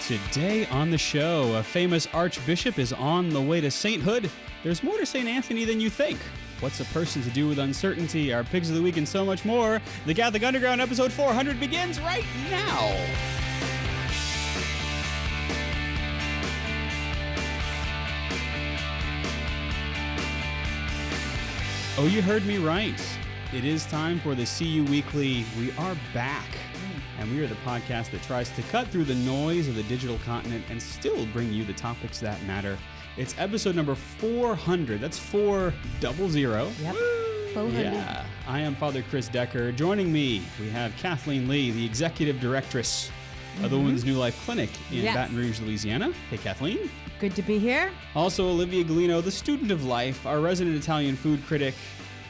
Today on the show, a famous archbishop is on the way to sainthood. There's more to St. Anthony than you think. What's a person to do with uncertainty? Our Pigs of the Week and so much more. The Catholic Underground episode 400 begins right now. Oh, you heard me right. It is time for the CU Weekly. We are back. And we are the podcast that tries to cut through the noise of the digital continent and still bring you the topics that matter. It's episode number 400. That's 400. Yep. 400. Yeah. I am Father Chris Decker. Joining me, we have Kathleen Lee, the executive directress of the Women's New Life Clinic in Baton Rouge, Louisiana. Hey, Kathleen. Good to be here. Also, Olivia Gulino, the student of life, our resident Italian food critic,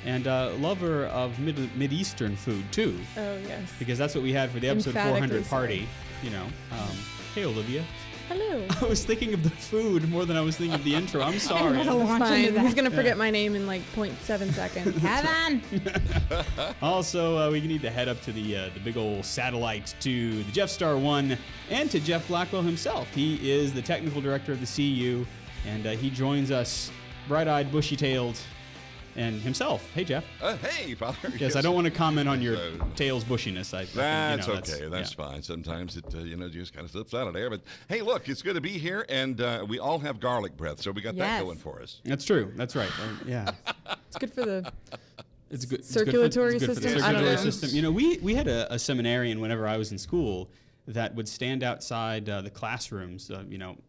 and lover of Mid-Eastern food, too. Oh, yes. Because that's what we had for the episode 400 party, you know. Hey, Olivia. Hello. I was thinking of the food more than I was thinking of the intro. I'm sorry. It's Fine. He's going to forget my name in like 0.7 seconds. Have on. Also, we need to head up to the big old satellite to the Jeff Star 1 and to Jeff Blackwell himself. He is the technical director of the CU, and he joins us bright-eyed, bushy-tailed, and himself. Hey, Jeff. Hey, Father. Yes, I don't want to comment on your tail's bushiness. That's okay. That's fine. Sometimes it, just kind of slips out of there. But hey, look, it's good to be here, and we all have garlic breath, so we got that going for us. That's true. That's right. Yeah. It's good for the It's good. circulatory it's good system. for the I don't circulatory know. system. You know, we had a seminarian whenever I was in school that would stand outside the classrooms,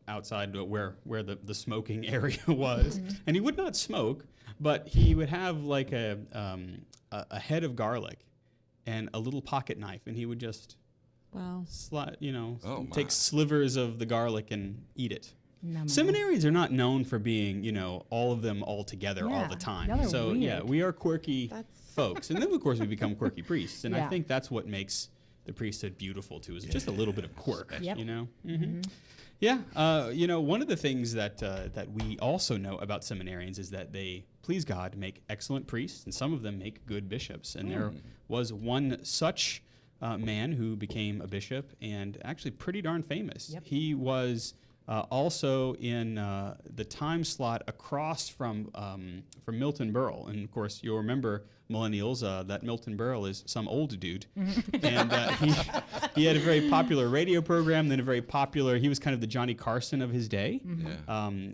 outside where the smoking area was, and he would not smoke, but he would have like a head of garlic and a little pocket knife, and he would just take slivers of the garlic and eat it. Seminarians are not known for being, all of them all together all the time. Y'all are So weird. we are quirky folks, and then of course we become quirky priests, and I Yeah. think that's what makes the priesthood beautiful too, is just a little bit of quirk. Yep. Yeah. One of the things that we also know about seminarians is that they, please God, make excellent priests, and some of them make good bishops. And there was one such man who became a bishop, and actually pretty darn famous. Yep. He was also in the time slot across from Milton Berle. And of course, you'll remember, millennials, that Milton Berle is some old dude. And he had a very popular radio program, then he was kind of the Johnny Carson of his day,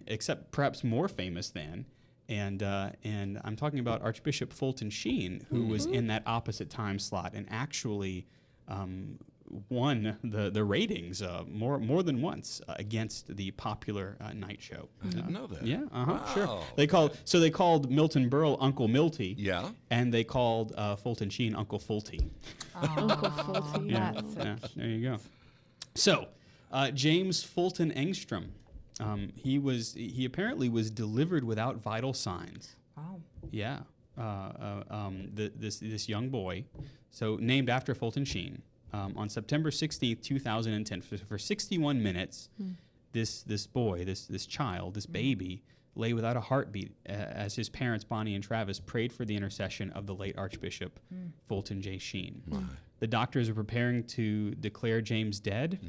except perhaps more famous than. And I'm talking about Archbishop Fulton Sheen, who was in that opposite time slot and actually won the ratings more than once against the popular night show. I didn't know that. Yeah, Wow. sure. They called Milton Berle Uncle Milty. Yeah. And they called Fulton Sheen Uncle Fulty. Uncle Fulty. Yeah, there you go. So, James Fulton Engstrom, he apparently was delivered without vital signs. Wow. Yeah. This young boy, so named after Fulton Sheen, on September 16th, 2010, for 61 minutes, this boy, this child, this baby, lay without a heartbeat as his parents, Bonnie and Travis, prayed for the intercession of the late Archbishop Fulton J. Sheen. The doctors were preparing to declare James dead,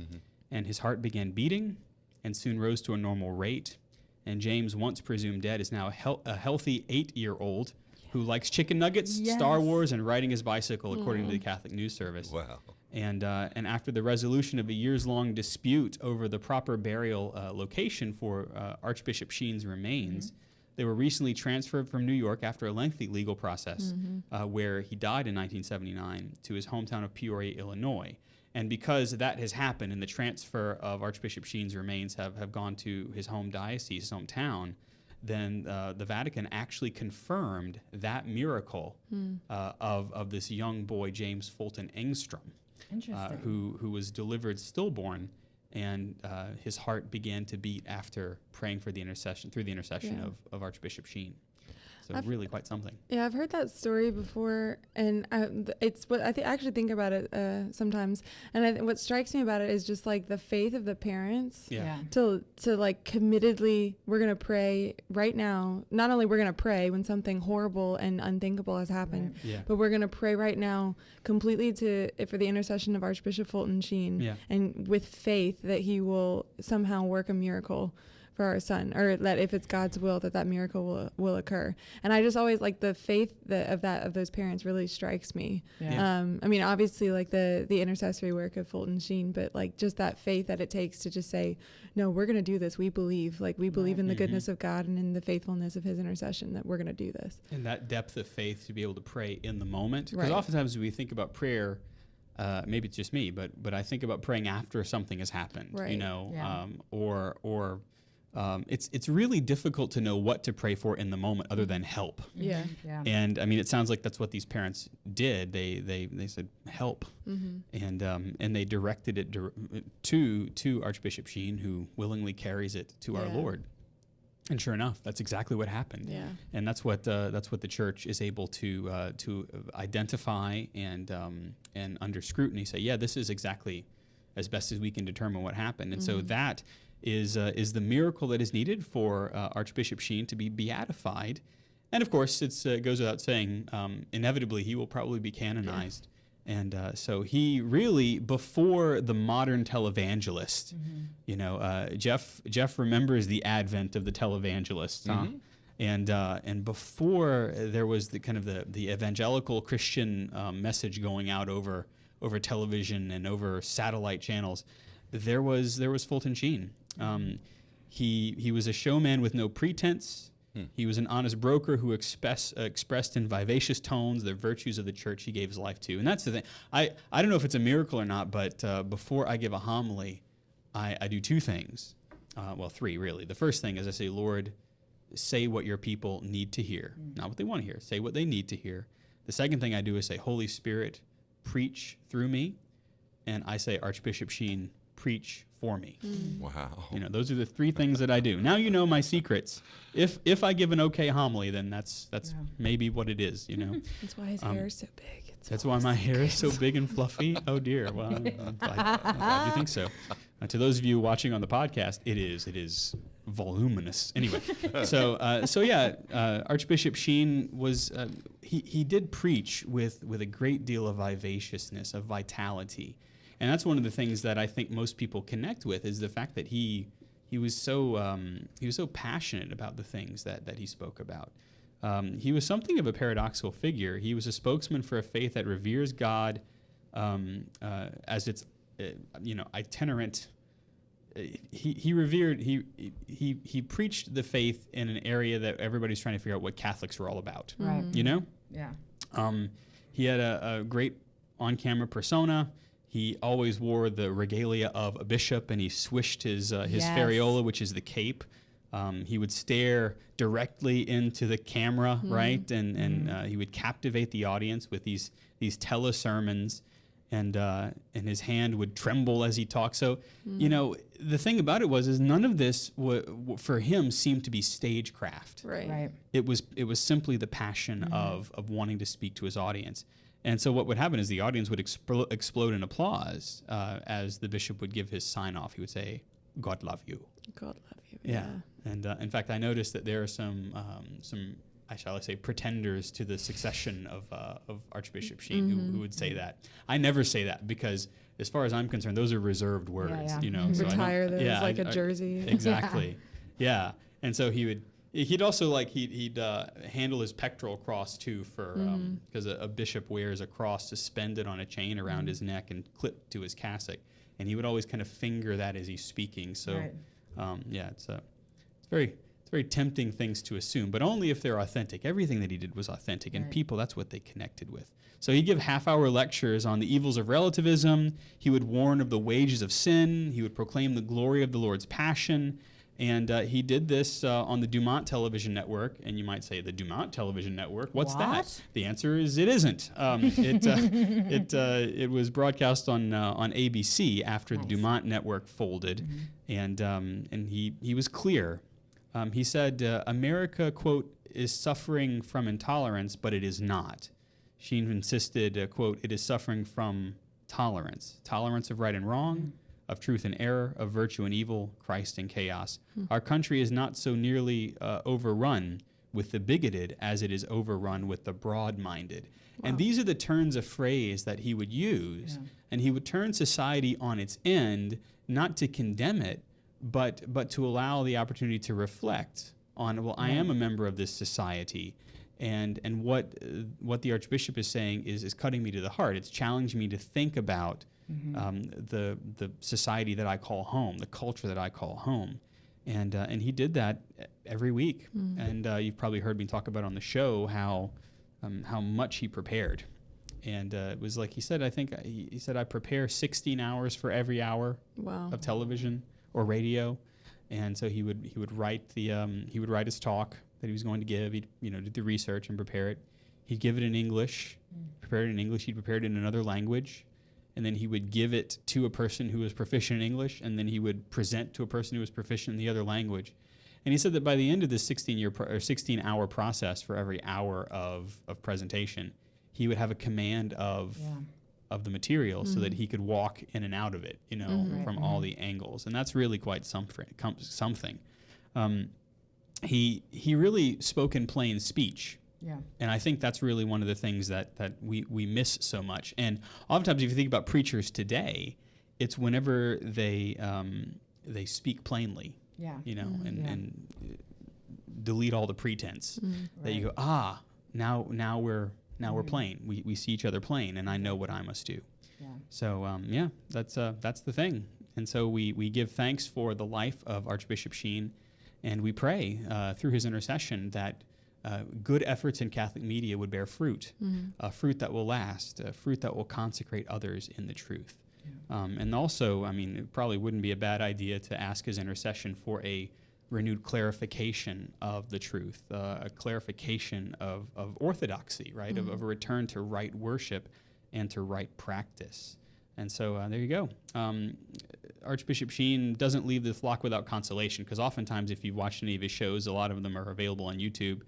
and his heart began beating and soon rose to a normal rate. And James, once presumed dead, is now a healthy 8-year-old who likes chicken nuggets, Star Wars, and riding his bicycle, according to the Catholic News Service. Wow. And after the resolution of a years-long dispute over the proper burial location for Archbishop Sheen's remains, they were recently transferred from New York after a lengthy legal process, where he died in 1979, to his hometown of Peoria, Illinois. And because that has happened and the transfer of Archbishop Sheen's remains have gone to his home diocese, his hometown, then the Vatican actually confirmed that miracle of this young boy, James Fulton Engstrom, who was delivered stillborn, and his heart began to beat after praying for the intercession of Archbishop Sheen. So really quite something. Yeah, I've heard that story before, and it's what I actually think about it sometimes. And what strikes me about it is just like the faith of the parents. Yeah. To like committedly, we're gonna pray right now. Not only we're gonna pray when something horrible and unthinkable has happened, but we're gonna pray right now completely for the intercession of Archbishop Fulton Sheen, and with faith that he will somehow work a miracle for our son, or that if it's God's will that miracle will occur. And I just always like the faith of those parents really strikes me. I mean, obviously like the intercessory work of Fulton Sheen, but like just that faith that it takes to just say, no, we're going to do this. We believe in the goodness of God and in the faithfulness of his intercession, that we're going to do this. And that depth of faith to be able to pray in the moment. Because oftentimes we think about prayer, maybe it's just me, but I think about praying after something has happened, you know, it's really difficult to know what to pray for in the moment other than help. And I mean, it sounds like that's what these parents did. They said help, and they directed it to Archbishop Sheen, who willingly carries it to our Lord. And sure enough, that's exactly what happened. And that's what the church is able to identify and under scrutiny say, this is exactly as best as we can determine what happened. And so that is the miracle that is needed for Archbishop Sheen to be beatified. And of course, it goes without saying, inevitably he will probably be canonized. And so he really, before the modern televangelist, you know, Jeff remembers the advent of the televangelist, and before there was the kind of the evangelical Christian message going out over television and over satellite channels, there was Fulton Sheen. He was a showman with no pretense. He was an honest broker who expressed in vivacious tones the virtues of the church he gave his life to. And that's the thing. I don't know if it's a miracle or not, but before I give a homily, I do two things. Well, three, really. The first thing is I say, Lord, say what your people need to hear. Not what they want to hear. Say what they need to hear. The second thing I do is say, Holy Spirit, preach through me. And I say, Archbishop Sheen, preach for me. Wow. You know, those are the three things that I do. Now you know my secrets. If I give an okay homily, then that's maybe what it is, you know. That's why his hair is so big. That's why my hair is so big and fluffy. Oh dear. Well, I'm glad you think so. To those of you watching on the podcast, it is voluminous. Anyway, so Archbishop Sheen was he did preach with a great deal of vivaciousness, of vitality. And that's one of the things that I think most people connect with, is the fact that he was so passionate about the things that he spoke about. He was something of a paradoxical figure. He was a spokesman for a faith that reveres God as its itinerant. He preached the faith in an area that everybody's trying to figure out what Catholics were all about. Right. You know? Yeah. He had a great on-camera persona. He always wore the regalia of a bishop, and he swished his ferriola, which is the cape. He would stare directly into the camera, right? And he would captivate the audience with these telesermons, and his hand would tremble as he talked. So, you know, the thing about it is none of this for him seemed to be stagecraft. Right. It was simply the passion of wanting to speak to his audience. And so what would happen is the audience would explode in applause as the bishop would give his sign-off. He would say, God love you. God love you. Yeah. And in fact, I noticed that there are some shall I say, pretenders to the succession of Archbishop Sheen who would say that. I never say that because, as far as I'm concerned, those are reserved words. You know, so retire those like a jersey. Exactly. Yeah. And so he'd also he'd handle his pectoral cross too, for because a bishop wears a cross suspended on a chain around his neck and clipped to his cassock, and he would always kind of finger that as he's speaking. So it's very tempting things to assume, but only if they're authentic. Everything that he did was authentic, and people, that's what they connected with. So he'd give half-hour lectures on the evils of relativism. He would warn of the wages of sin. He would proclaim the glory of the Lord's passion. And he did this on the Dumont television network. And you might say, the Dumont television network, what's that? The answer is it isn't. It was broadcast on ABC after the Dumont network folded. And he was clear. He said, America, quote, is suffering from intolerance, but it is not. Sheen insisted, quote, "It is suffering from tolerance of right and wrong, of truth and error, of virtue and evil, Christ and chaos. Our country is not so nearly overrun with the bigoted as it is overrun with the broad-minded." And these are the turns of phrase that he would use, and he would turn society on its end, not to condemn it, but to allow the opportunity to reflect on, well, I am a member of this society, and what the Archbishop is saying is cutting me to the heart. It's challenging me to think about the society that I call home, the culture that I call home, and he did that every week. And you've probably heard me talk about on the show how much he prepared, and it was like he said. I think he said, "I prepare 16 hours for every hour of television or radio," and so he would write he would write his talk that he was going to give. He'd do the research and prepare it. He'd give it in English, prepare it in English. He'd prepare it in another language, and then he would give it to a person who was proficient in English, and then he would present to a person who was proficient in the other language. And he said that by the end of this 16-hour process for every hour of presentation, he would have a command of the material so that he could walk in and out of it, from all the angles. And that's really quite something. He really spoke in plain speech. Yeah. And I think that's really one of the things that we miss so much. And oftentimes, if you think about preachers today, it's whenever they speak plainly. Yeah. And delete all the pretense. That you go, now we're plain. We see each other plain, and I know what I must do. Yeah. So that's the thing. And so we give thanks for the life of Archbishop Sheen, and we pray through his intercession that good efforts in Catholic media would bear fruit, fruit that will last, fruit that will consecrate others in the truth. And also, it probably wouldn't be a bad idea to ask his intercession for a renewed clarification of the truth, a clarification of orthodoxy, right? Of a return to right worship and to right practice. And so there you go. Archbishop Sheen doesn't leave the flock without consolation, because oftentimes if you've watched any of his shows, a lot of them are available on YouTube,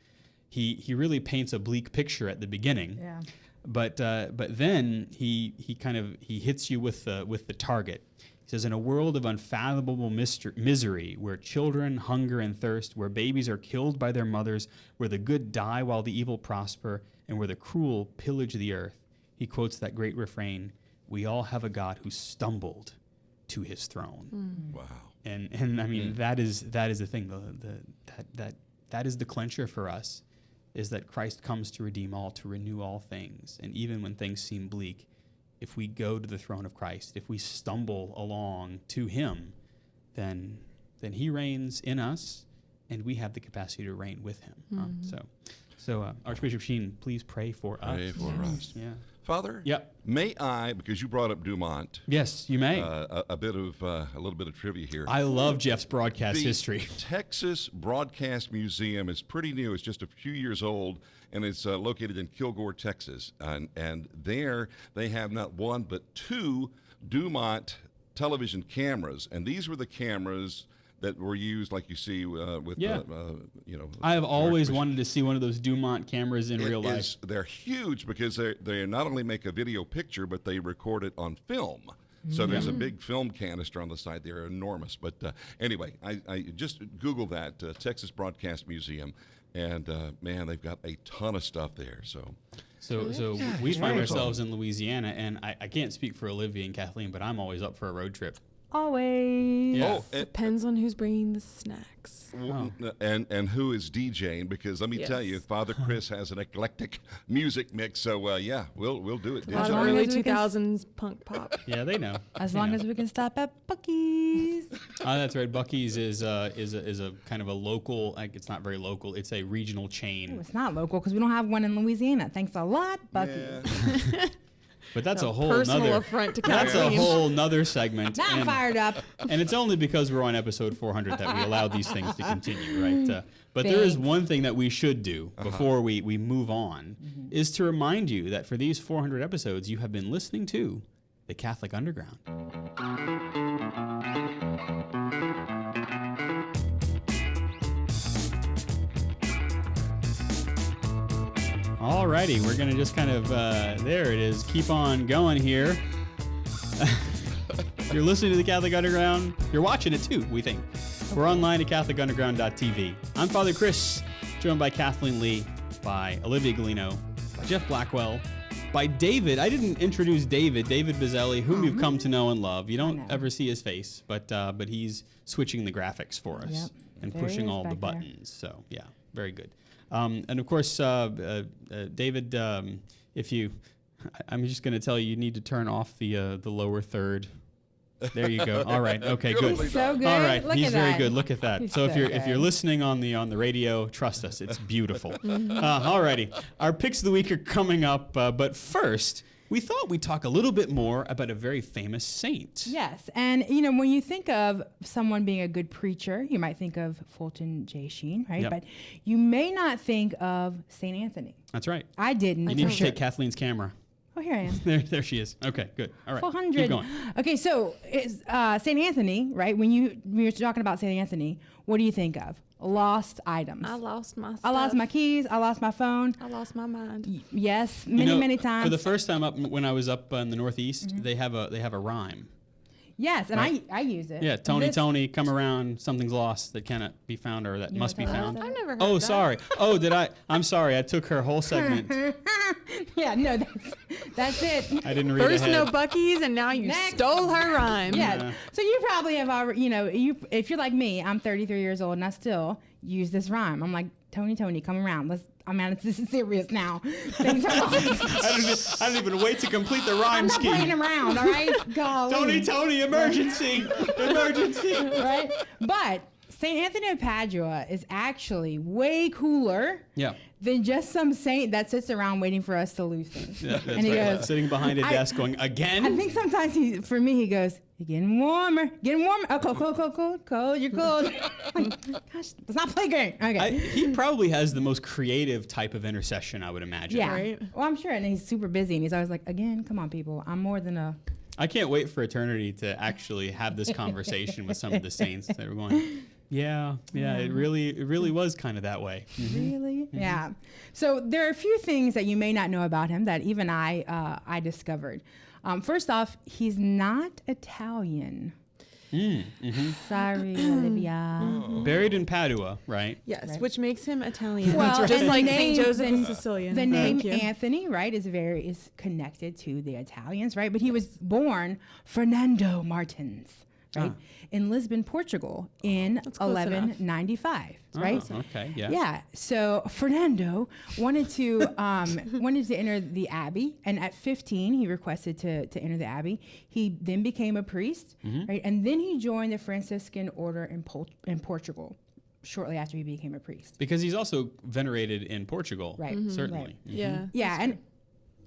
he really paints a bleak picture at the beginning. Yeah. But then he hits you with the target. He says, "In a world of unfathomable misery, where children hunger and thirst, where babies are killed by their mothers, where the good die while the evil prosper, and where the cruel pillage the earth," he quotes that great refrain, "We all have a God who stumbled to his throne." Wow. And that is the thing. That is the clincher for us, is that Christ comes to redeem all, to renew all things. And even when things seem bleak, if we go to the throne of Christ, if we stumble along to him, then he reigns in us, and we have the capacity to reign with him. So Archbishop Sheen, please pray for us. Pray for us. Yeah. Father, may I, because you brought up Dumont. Yes, you may. A little bit of trivia here. I love Jeff's broadcast history. Texas Broadcast Museum is pretty new. It's just a few years old, and it's located in Kilgore, Texas. And there they have not one but two Dumont television cameras, and these were the cameras that were used, like you see with I have always wanted to see one of those Dumont cameras in real life. They're huge because they not only make a video picture, but they record it on film. So there's a big film canister on the side. They're enormous. But anyway, I just Googled that, Texas Broadcast Museum, and man, they've got a ton of stuff there. So we find ourselves in Louisiana, and I can't speak for Olivia and Kathleen, but I'm always up for a road trip. Always. Yeah. Depends on who's bringing the snacks. And who is DJing, because let me tell you, Father Chris has an eclectic music mix, so we'll do it. A lot of early 2000s punk pop. Yeah, they know. As long as we can stop at Buc-ee's. That's right. Buc-ee's is a kind of a local, it's not very local, it's a regional chain. Oh, it's not local because we don't have one in Louisiana. Thanks a lot, Buc-ee's. Yeah. But that's a whole personal affront to Kathleen. That's a whole nother segment. Now I'm fired up. And it's only because we're on episode 400 that we allow these things to continue, right? But there is one thing that we should do before we move on, is to remind you that for these 400 episodes, you have been listening to the Catholic Underground. All righty, we're going to just kind of, there it is, keep on going here. You're listening to the Catholic Underground. You're watching it too, we think. We're online at CatholicUnderground.tv. I'm Father Chris, joined by Kathleen Lee, by Olivia Gulino, by Jeff Blackwell, by David. I didn't introduce David Bizzelli, whom you've come to know and love. You don't ever see his face, but he's switching the graphics for us and pushing all the buttons. So, yeah, very good. And of course, David, if you, I'm just going to tell you, you need to turn off the lower third. There you go. All right. Okay. Good. He's so good. All right. Look He's at very that. good. Look at that. So if you're listening on the radio, trust us. It's beautiful. All righty. Our picks of the week are coming up, but first, we thought we'd talk a little bit more about a very famous saint. Yes, and you know, when you think of someone being a good preacher, you might think of Fulton J. Sheen, right? Yep. But you may not think of Saint Anthony. That's right. I didn't. You need to take Kathleen's camera. Oh, here I am. There she is. Okay, good. All right. 400. Keep going. Okay, so Saint Anthony, right? When you're talking about Saint Anthony, what do you think of? Lost items. I lost my stuff. I lost my keys. I lost my phone. I lost my mind. Yes, many times. For the first time when I was up in the Northeast, they have a rhyme. Yes, and Right. I use it. Yeah, Tony, come around. Something's lost that cannot be found, or that must be wanna tell found. us I've never heard Oh, that. sorry. Oh, did I? I'm sorry. I took her whole segment. Yeah, no, that's it. I didn't read First ahead. no Buc-ee's, and now you Next. stole her rhyme. Yeah. So you probably have already, if you're like me, I'm 33 years old and I still use this rhyme. I'm like, Tony, come around. This is serious now. Things are lost. I didn't even wait to complete the rhyme I'm not playing scheme. around, all right? Golly. Tony, emergency, emergency. Right? But St. Anthony of Padua is actually way cooler Yeah. than just some saint that sits around waiting for us to lose things. Yeah, that's And he right. goes, Sitting behind a desk going, again? I think sometimes he goes, you're getting warmer. Oh, cold, you're cold. Like, gosh, let's not play game. Okay. He probably has the most creative type of intercession, I would imagine. Yeah. Right. Well, I'm sure. And he's super busy. And he's always like, again, come on, people. I'm more than a. I can't wait for eternity to actually have this conversation with some of the saints that are going, yeah, it really was kind of that way. Really? Yeah. So there are a few things that you may not know about him that even I discovered. First off, he's not Italian. Sorry, Olivia. Buried in Padua, right? Yes, Right. which makes him Italian. Well, just and like the Saint name- Joseph the- is Sicilian. The name Thank you. Anthony, right, is connected to the Italians, right? But he was born Fernando Martins, right, in Lisbon, Portugal, in That's close enough. 1195, right? Oh, okay, yeah. Yeah. So Fernando wanted to enter the abbey, and at 15 he requested to enter the abbey. He then became a priest, right, and then he joined the Franciscan order in Portugal shortly after he became a priest. Because he's also venerated in Portugal, Right. certainly. Right. Yeah. Yeah, and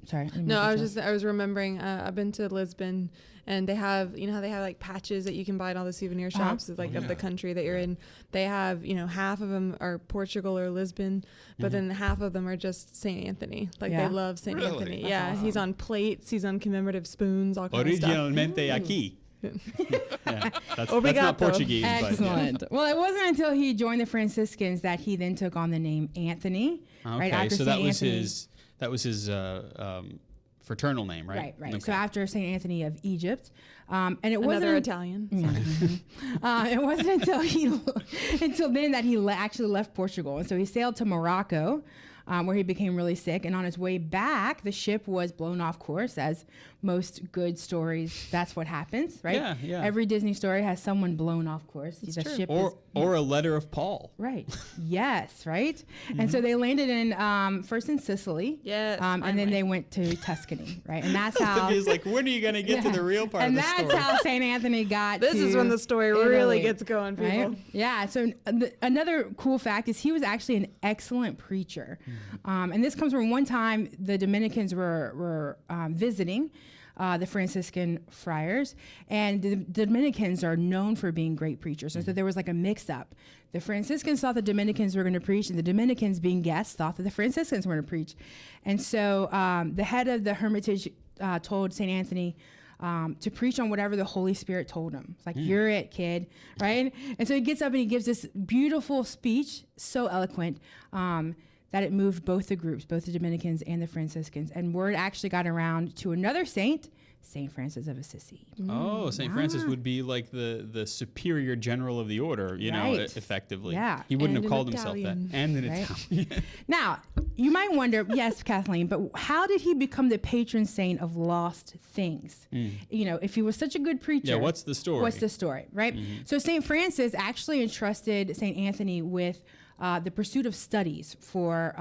sorry. No, I was remembering. I've been to Lisbon, and they have, how they have like patches that you can buy at all the souvenir shops, of the country that you're in. They have, half of them are Portugal or Lisbon, but then half of them are just Saint Anthony. Like Yeah. they love Saint Really? Anthony. That's Yeah, awesome. he's on plates. He's on commemorative spoons. All kinds of stuff. Originalmente aquí. Yeah, that's not Obrigado. Portuguese, but yeah. Excellent. Well, it wasn't until he joined the Franciscans that he then took on the name Anthony. Right Okay, after so Saint that was his fraternal name, right? Right. Okay. So after Saint Anthony of Egypt, and it wasn't Another Italian. it wasn't until then that he actually left Portugal, and so he sailed to Morocco, where he became really sick. And on his way back, the ship was blown off course, as most good stories. That's what happens, right? Yeah, yeah. Every Disney story has someone blown off course. The true. ship Or a letter of Paul. Right. Yes. Right. And so they landed in first in Sicily. Yes, And then finally. they went to Tuscany. Right. And that's how. He's like, when are you going to get to the real part and of the that's story? how Saint Anthony got. This to is when the story really Italy, gets going, people. right? Yeah. So another cool fact is he was actually an excellent preacher, and this comes from one time the Dominicans were visiting. The Franciscan friars, and the Dominicans are known for being great preachers. And so there was like a mix-up. The Franciscans thought the Dominicans were going to preach, and the Dominicans, being guests, thought that the Franciscans were going to preach. And so the head of the hermitage told St. Anthony to preach on whatever the Holy Spirit told him. It's like, you're it, kid, right? And so he gets up and he gives this beautiful speech, so eloquent, that it moved both the groups, both the Dominicans and the Franciscans. And word actually got around to another saint, St. Francis of Assisi. Oh, St. Francis would be like the superior general of the order, you know, effectively. Yeah. He wouldn't And have an called himself that. Italian. And an Right. Italian. Now, you might wonder, yes, Kathleen, but how did he become the patron saint of lost things? You know, if he was such a good preacher. Yeah, what's the story? What's the story, right? So St. Francis actually entrusted St. Anthony with the pursuit of studies for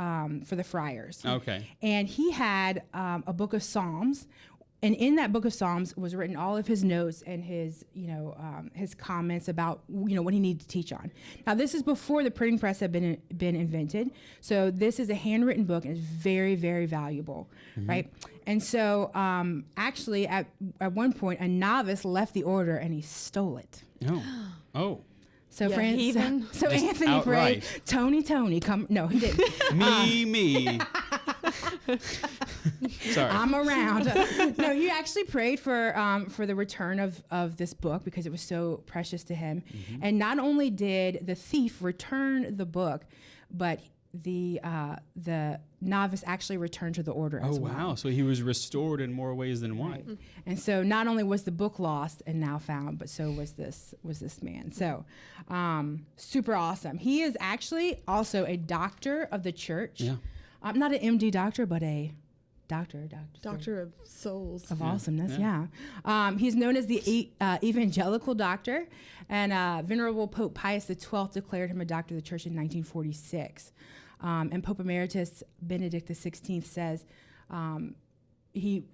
the friars. Okay. And he had a book of Psalms. And in that book of Psalms was written all of his notes and his, his comments about, what he needed to teach on. Now, this is before the printing press had been invented. So this is a handwritten book and it's very, very valuable, right? And so actually at one point, a novice left the order and he stole it. Oh. So Yeah, heathen. So Just Anthony outright. prayed, Tony, come. No, he didn't. Me. Sorry. I'm around. No, he actually prayed for the return of this book because it was so precious to him. And not only did the thief return the book, but the novice actually returned to the order as well. Wow. So he was restored in more ways than one. Right. And so not only was the book lost and now found, but so was this man. So super awesome. He is actually also a doctor of the church. Yeah. Not an MD doctor, but a doctor Doctor of souls. of awesomeness. Yeah. He's known as the evangelical doctor, and Venerable Pope Pius XII declared him a doctor of the church in 1946. And Pope Emeritus Benedict XVI says he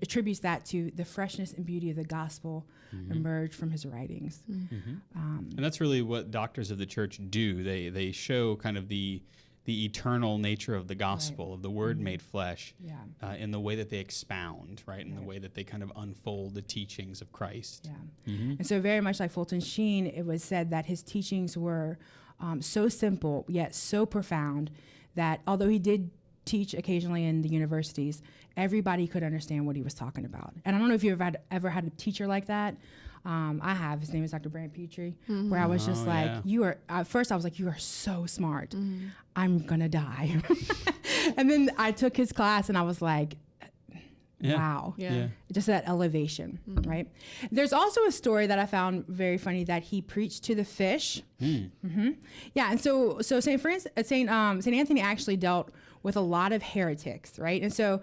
attributes that to the freshness and beauty of the gospel emerged from his writings. And that's really what doctors of the church do. They show kind of the eternal nature of the gospel, of the word made flesh, in the way that they expound, right? In the way that they kind of unfold the teachings of Christ. Yeah. And so very much like Fulton Sheen, it was said that his teachings were so simple, yet so profound that although he did teach occasionally in the universities, everybody could understand what he was talking about. And I don't know if you've ever had a teacher like that. I have. His name is Dr. Brand Petrie, where I was just like, you are, at first I was like, you are so smart. I'm going to die. And then I took his class and I was like, wow. Yeah. Just that elevation, right? There's also a story that I found very funny that he preached to the fish. Yeah, and so Saint Anthony actually dealt with a lot of heretics, right? And so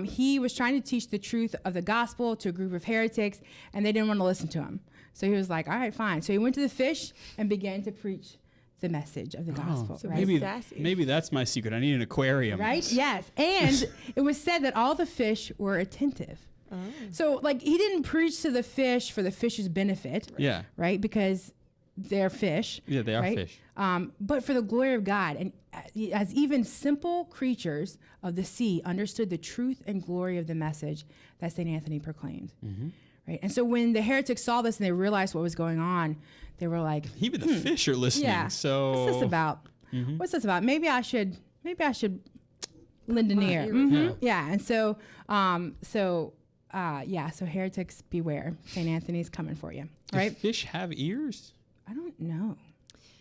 he was trying to teach the truth of the gospel to a group of heretics, and they didn't want to listen to him. So he was like, all right, fine. So he went to the fish and began to preach the message of the gospel, So right? Maybe that's my secret. I need an aquarium. Right? Yes. And it was said that all the fish were attentive. So, like, he didn't preach to the fish for the fish's benefit. Yeah. Right? Because they're fish. Yeah, they are right? fish. But for the glory of God. And as even simple creatures of the sea understood the truth and glory of the message that St. Anthony proclaimed. Right? And so when the heretics saw this and they realized what was going on, they were like, Even the fish are listening. yeah, So what's this about? What's this about? Maybe I should lend an ear. Yeah. And so heretics beware. St. Anthony's coming for you. Do Right? fish have ears? I don't know.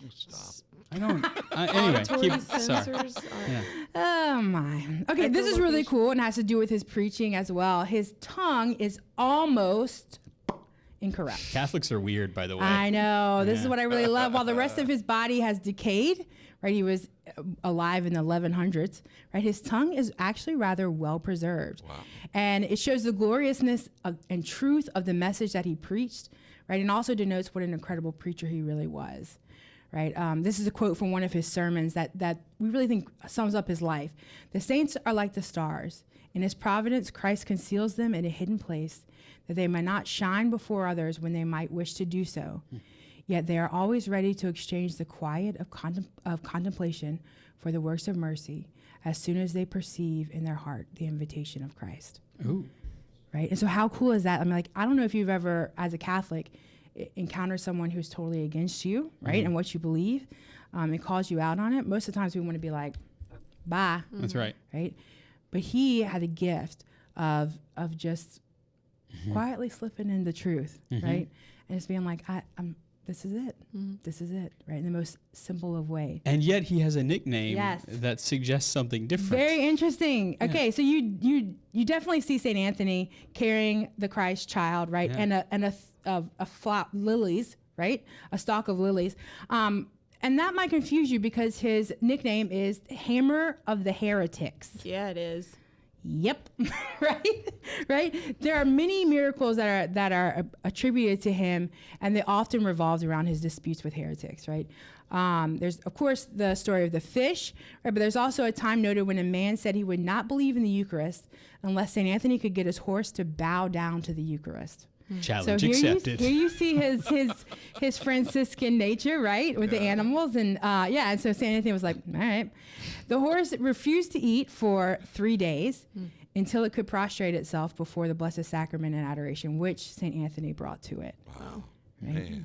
Stop. I don't. Anyway, Auditory sorry. sensors are- Oh my. Okay, this is really cool and has to do with his preaching as well. His tongue is almost incorrect. Catholics are weird, by the way. I know. This is Yeah. what I really love. While the rest of his body has decayed, right? He was alive in the 1100s, right? His tongue is actually rather well preserved. Wow. And it shows the gloriousness and truth of the message that he preached, right? And also denotes what an incredible preacher he really was, right? This is a quote from one of his sermons that we really think sums up his life. The saints are like the stars. In his providence, Christ conceals them in a hidden place that they may not shine before others when they might wish to do so. Yet they are always ready to exchange the quiet of contemplation for the works of mercy as soon as they perceive in their heart the invitation of Christ. Ooh. Right? And so how cool is that? I mean, like, I don't know if you've ever, as a Catholic, encountered someone who's totally against you, right? And what you believe, and calls you out on it. Most of the times we want to be like, bye. That's right. Right? But he had a gift of just quietly slipping in the truth, right? And just being like, this is it. This is it, right? In the most simple of ways. And yet he has a nickname Yes. that suggests something different. Very interesting. Yeah. Okay, so you definitely see St. Anthony carrying the Christ child, right? Yeah. And a flock lilies, right? A stalk of lilies. And that might confuse you because his nickname is Hammer of the Heretics. Yeah, it is. Yep. right. There are many miracles that are attributed to him, and they often revolve around his disputes with heretics, right? There's of course the story of the fish, right? But there's also a time noted when a man said he would not believe in the Eucharist unless St. Anthony could get his horse to bow down to the Eucharist. Challenge so accepted. Here you see his Franciscan nature, right, with the animals, and and so St. Anthony was like, all right. The horse refused to eat for 3 days until it could prostrate itself before the Blessed Sacrament and adoration, which St. Anthony brought to it. Wow. Right?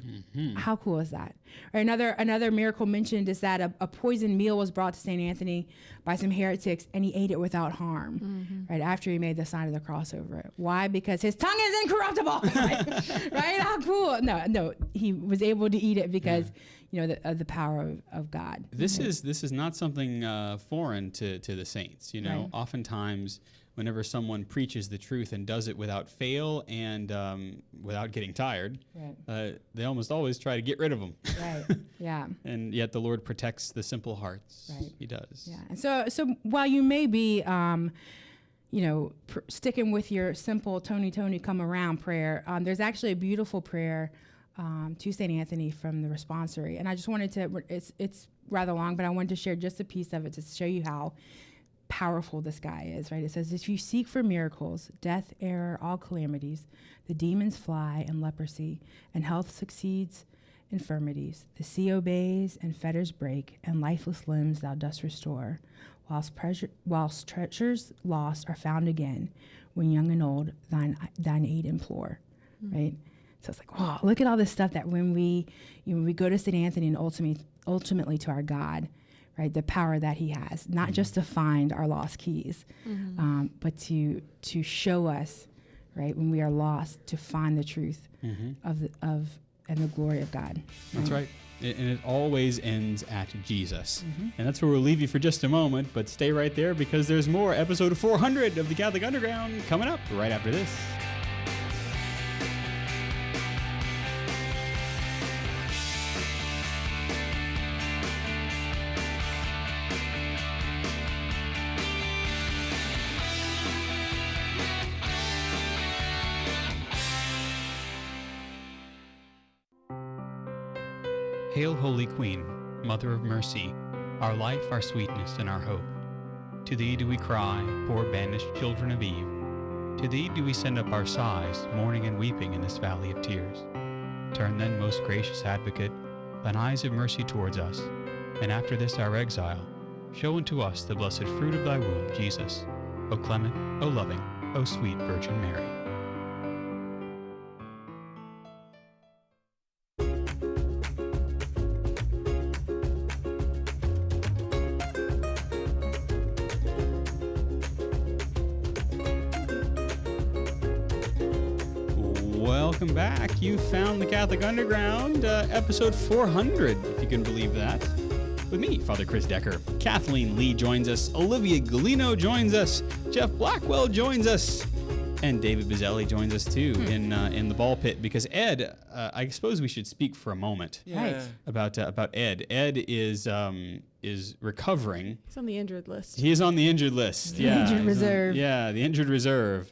How cool is that? Or another miracle mentioned is that a poisoned meal was brought to St. Anthony by some heretics, and he ate it without harm, right, after he made the sign of the cross over it. Why? Because his tongue is incorruptible, right? How cool. No, he was able to eat it because, of the power of God. This is not something foreign to the saints. Right. Oftentimes, whenever someone preaches the truth and does it without fail and without getting tired, they almost always try to get rid of them. Right. Yeah. And yet the Lord protects the simple hearts. Right. He does. Yeah. And so while you may be, sticking with your simple Tony come around prayer, there's actually a beautiful prayer to St. Anthony from the responsory. And I just wanted to, it's rather long, but I wanted to share just a piece of it to show you how powerful this guy is, right? It says, if you seek for miracles, death, error, all calamities, the demons fly and leprosy, and health succeeds infirmities. The sea obeys and fetters break, and lifeless limbs thou dost restore, whilst treasures lost are found again, when young and old thine aid implore, right? So it's like, wow, look at all this stuff that when we go to St. Anthony and ultimately to our God, right, the power that he has, not just to find our lost keys, but to show us, right, when we are lost, to find the truth and the glory of God. Right? That's right. And it always ends at Jesus. And that's where we'll leave you for just a moment, but stay right there because there's more. Episode 400 of the Catholic Underground coming up right after this. Hail, Holy Queen, Mother of Mercy, our life, our sweetness, and our hope. To thee do we cry, poor banished children of Eve. To thee do we send up our sighs, mourning and weeping in this valley of tears. Turn then, most gracious Advocate, thine eyes of mercy towards us, and after this our exile, show unto us the blessed fruit of thy womb, Jesus. O clement, O loving, O sweet Virgin Mary. Welcome back. You found the Catholic Underground, episode 400, if you can believe that. With me, Father Chris Decker. Kathleen Lee joins us. Olivia Gulino joins us. Jeff Blackwell joins us. And David Bizzelli joins us too in the ball pit because Ed, I suppose we should speak for a moment about Ed. Ed is recovering. He's on the injured list. The injured reserve. The injured reserve.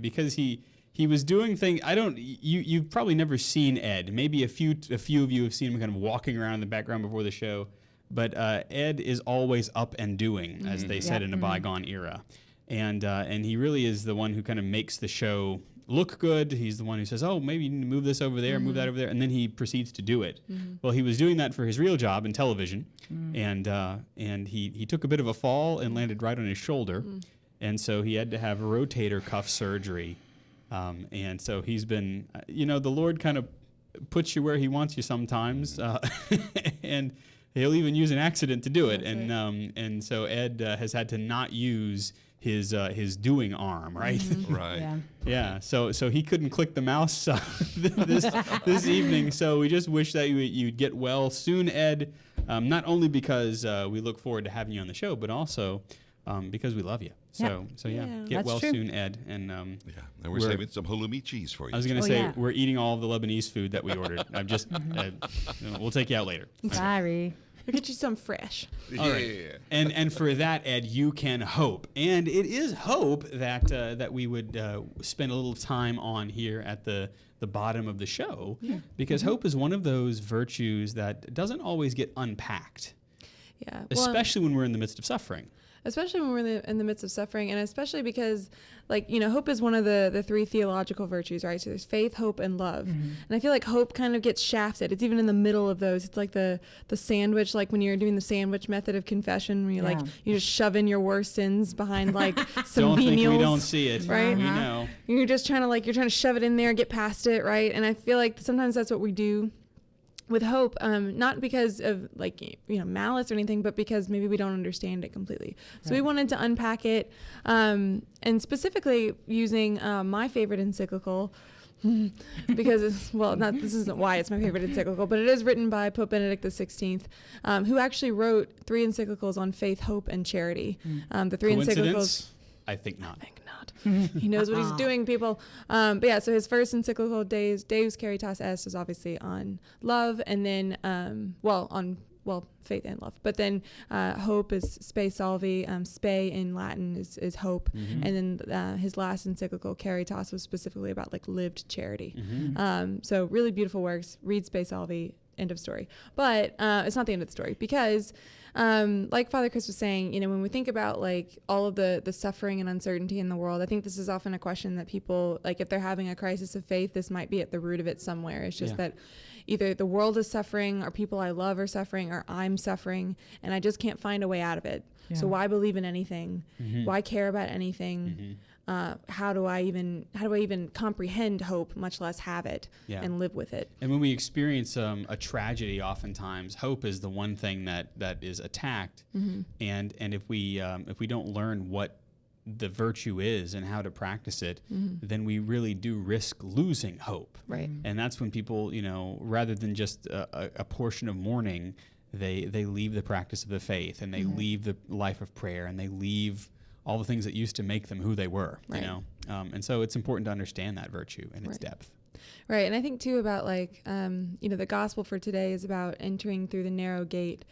Because he was doing things. You've probably never seen Ed. Maybe a few of you have seen him kind of walking around in the background before the show. But Ed is always up and doing, as they said in a bygone era. And he really is the one who kind of makes the show look good. He's the one who says, oh, maybe you need to move this over there, move that over there. And then he proceeds to do it. Well, he was doing that for his real job in television. And he took a bit of a fall and landed right on his shoulder. And so he had to have rotator cuff surgery. And so he's been, the Lord kind of puts you where he wants you sometimes. And he'll even use an accident to do it. And so Ed has had to not use his doing arm, right? Right. Yeah. Yeah, so he couldn't click the mouse this evening. So we just wish that you'd get well soon, Ed. Not only because we look forward to having you on the show, but also because we love you. So Yeah, get that's well true. soon, Ed. And And we're saving some halloumi cheese for you. I was going to Oh, say yeah. we're eating all of the Lebanese food that we ordered. I'm just we'll take you out later. Sorry. We'll get you some fresh. All right. And for that, Ed, you can hope, and it is hope that we would spend a little time on here at the bottom of the show, because hope is one of those virtues that doesn't always get unpacked, Yeah. especially when we're in the midst of suffering. Especially when we're in the midst of suffering, and especially because, like, hope is one of the three theological virtues, right? So there's faith, hope, and love. And I feel like hope kind of gets shafted. It's even in the middle of those. It's like the sandwich, like when you're doing the sandwich method of confession, where you just shove in your worst sins behind like some Don't think venials. we don't see it, right? We know. You're just trying to shove it in there, get past it, right? And I feel like sometimes that's what we do with hope, not because of malice or anything, but because maybe we don't understand it completely. So we wanted to unpack it, and specifically using my favorite encyclical, because this isn't why it's my favorite encyclical, but it is written by Pope Benedict XVI, who actually wrote 3 encyclicals on faith, hope, and charity. The 3 encyclicals. I think not. He knows what he's doing, people. But yeah, so his first encyclical, Deus Caritas Est, is obviously on love, and then, on faith and love. But then hope is Spe Salvi. Spe in Latin is hope. And then his last encyclical, Caritas, was specifically about like lived charity. So really beautiful works. Read Spe Salvi. End of story. But it's not the end of the story, because like Father Chris was saying, when we think about like all of the suffering and uncertainty in the world, I think this is often a question that people, like, if they're having a crisis of faith, this might be at the root of it somewhere. It's just that either the world is suffering, or people I love are suffering, or I'm suffering, and I just can't find a way out of it. So why believe in anything? Why care about anything? How do I even comprehend hope, much less have it and live with it? And when we experience a tragedy, oftentimes hope is the one thing that is attacked. And if we don't learn what the virtue is and how to practice it, then we really do risk losing hope. Right. And that's when people, rather than just a portion of mourning, they leave the practice of the faith, and they leave the life of prayer, and they leave all the things that used to make them who they were, and so it's important to understand that virtue and its depth. Right. And I think too about the gospel for today is about entering through the narrow gate,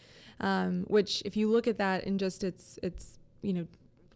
which if you look at that and just it's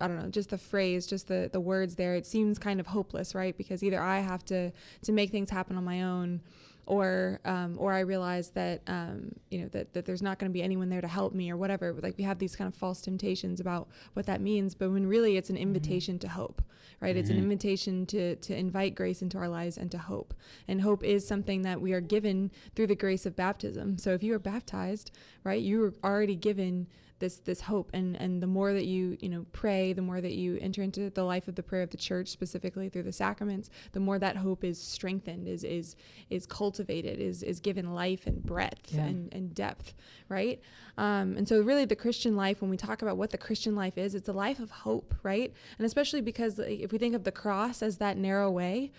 I don't know, just the phrase, just the words there, it seems kind of hopeless, right? Because either I have to make things happen on my own, or I realize that that there's not going to be anyone there to help me, or whatever. Like, we have these kind of false temptations about what that means, but when really it's an invitation to hope, right? It's an invitation to invite grace into our lives and to hope. And hope is something that we are given through the grace of baptism. So if you are baptized, right, you are already given this hope, and the more that you pray, the more that you enter into the life of the prayer of the church, specifically through the sacraments, the more that hope is strengthened, is cultivated, is given life and breadth and depth, right? And so really the Christian life, when we talk about what the Christian life is, it's a life of hope, right? And especially because if we think of the cross as that narrow way,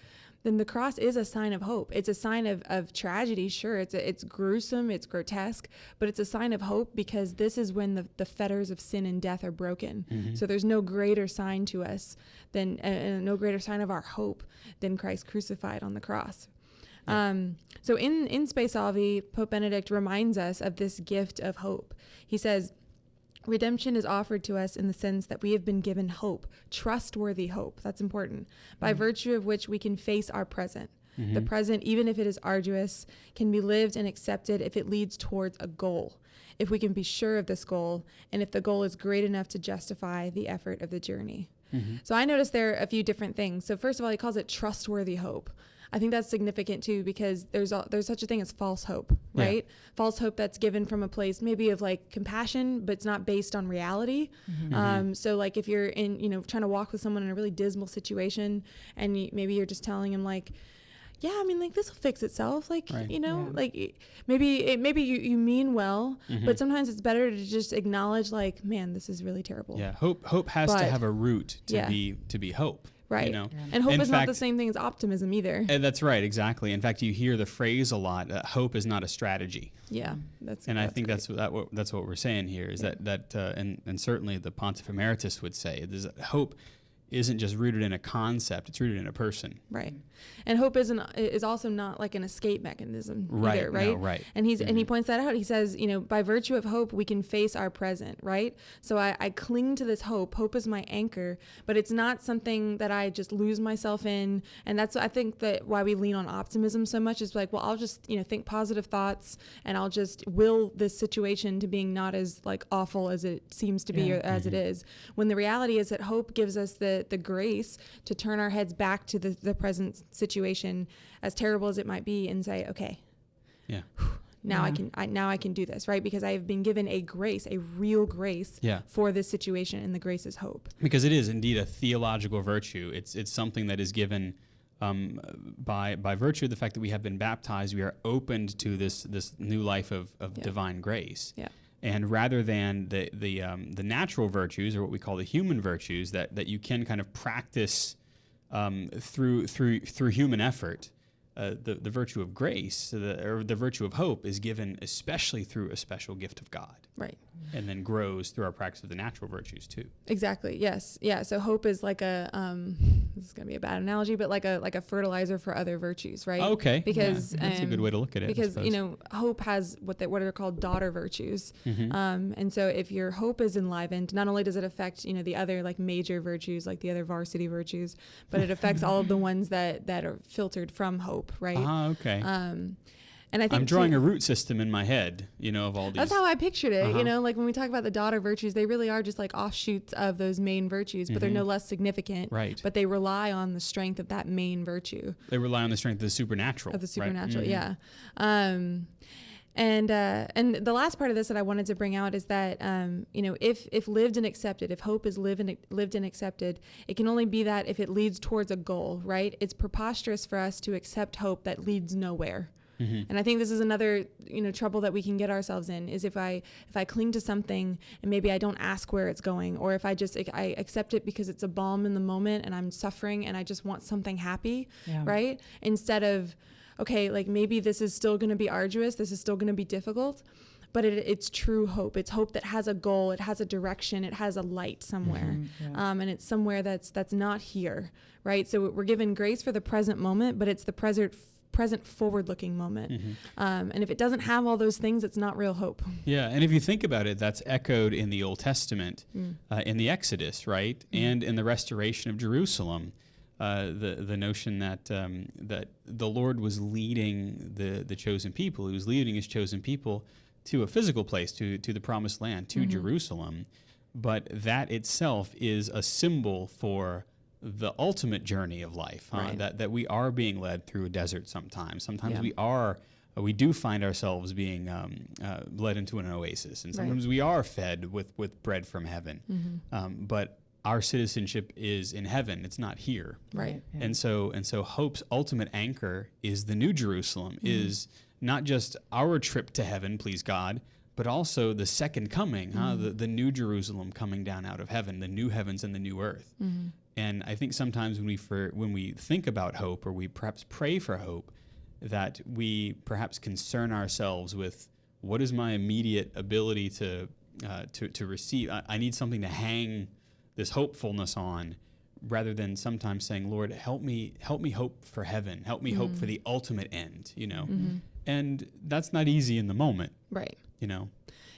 then the cross is a sign of hope. It's a sign of tragedy, sure. It's gruesome, it's grotesque, but it's a sign of hope, because this is when the fetters of sin and death are broken. So there's no greater sign to us than, no greater sign of our hope than Christ crucified on the cross. So in Spe Salvi, Pope Benedict reminds us of this gift of hope. He says, redemption is offered to us in the sense that we have been given hope, trustworthy hope. That's important. By virtue of which we can face our present. The present, even if it is arduous, can be lived and accepted if it leads towards a goal, if we can be sure of this goal, and if the goal is great enough to justify the effort of the journey. So I noticed there are a few different things. So first of all, he calls it trustworthy hope. I think that's significant too, because there's such a thing as false hope, right? False hope that's given from a place maybe of like compassion, but it's not based on reality. So like if you're in, trying to walk with someone in a really dismal situation, and maybe you're just telling him like, yeah, I mean, like, this will fix itself. Like, Right. you know, Yeah. like maybe you mean well, but sometimes it's better to just acknowledge, like, man, this is really terrible. Yeah, hope has to But- have a root to yeah. be hope. Right. You know? And hope In is not the fact- same thing as optimism either. That's right, exactly. In fact, you hear the phrase a lot. Hope is not a strategy, Yeah. That's and I think great. that's what we're saying here. Is and certainly the Pontiff Emeritus would say is that hope isn't just rooted in a concept; it's rooted in a person. Right. And hope is also not like an escape mechanism Right, either, right? no, right. And he points that out. He says, you know, by virtue of hope, we can face our present, right? So I cling to this hope. Hope is my anchor, but it's not something that I just lose myself in. And that's, I think, that why we lean on optimism so much is like, well, I'll just, you know, think positive thoughts and I'll just will this situation to being not as like awful as it seems to be or as it is. When the reality is that hope gives us the grace to turn our heads back to the present situation, as terrible as it might be, and say, okay, Yeah. now I can do this, right? Because I have been given a grace, a real grace for this situation, and the grace is hope. Because it is indeed a theological virtue. It's something that is given by virtue of the fact that we have been baptized. We are opened to this new life of divine grace. Yeah. And rather than the natural virtues, or what we call the human virtues, that you can kind of practice through human effort, the virtue of grace, or the virtue of hope, is given especially through a special gift of God. Right. And then grows through our practice of the natural virtues too. Exactly. Yes. Yeah. So hope is like a this is gonna be a bad analogy, but like a fertilizer for other virtues, right? Okay. Because that's a good way to look at it. Because you know, hope has what are called daughter virtues, and so if your hope is enlivened, not only does it affect, you know, the other like major virtues, like the other varsity virtues, but it affects all of the ones that are filtered from hope, right? Okay. And I think I'm drawing a root system in my head, you know, of all these. That's how I pictured it. You know, like when we talk about the daughter virtues, they really are just like offshoots of those main virtues, but they're no less significant. Right. But they rely on the strength of that main virtue. They rely on the strength of the supernatural. Of the supernatural, right? yeah. And the last part of this that I wanted to bring out is that, you know, if lived and accepted, if hope is lived and accepted, it can only be that if it leads towards a goal, right? It's preposterous for us to accept hope that leads nowhere. And I think this is another, you know, trouble that we can get ourselves in, is if I cling to something and maybe I don't ask where it's going, or if I accept it because it's a balm in the moment and I'm suffering and I just want something happy, right? Instead of, okay, like maybe this is still going to be arduous, this is still going to be difficult, but it's true hope. It's hope that has a goal, it has a direction, it has a light somewhere, and it's somewhere that's not here, right? So we're given grace for the present moment, but it's the present forward-looking moment. And if it doesn't have all those things, it's not real hope. Yeah, and if you think about it, that's echoed in the Old Testament, in the Exodus, right? And in the restoration of Jerusalem. The notion that the Lord was leading the chosen people. He was leading his chosen people to a physical place, to the promised land, to Jerusalem. But that itself is a symbol for the ultimate journey of life, Right. that we are being led through a desert sometimes. Sometimes we do find ourselves being led into an oasis, and sometimes we are fed with bread from heaven. But our citizenship is in heaven; it's not here. Right. And so hope's ultimate anchor is the New Jerusalem, is not just our trip to heaven, please God, but also the second coming, the New Jerusalem coming down out of heaven, the new heavens and the new earth. And I think sometimes when we think about hope, or we perhaps pray for hope, that we perhaps concern ourselves with what is my immediate ability to receive. I need something to hang this hopefulness on, rather than sometimes saying, Lord, help me hope for heaven, help me hope for the ultimate end, you know. And that's not easy in the moment, Right. you know.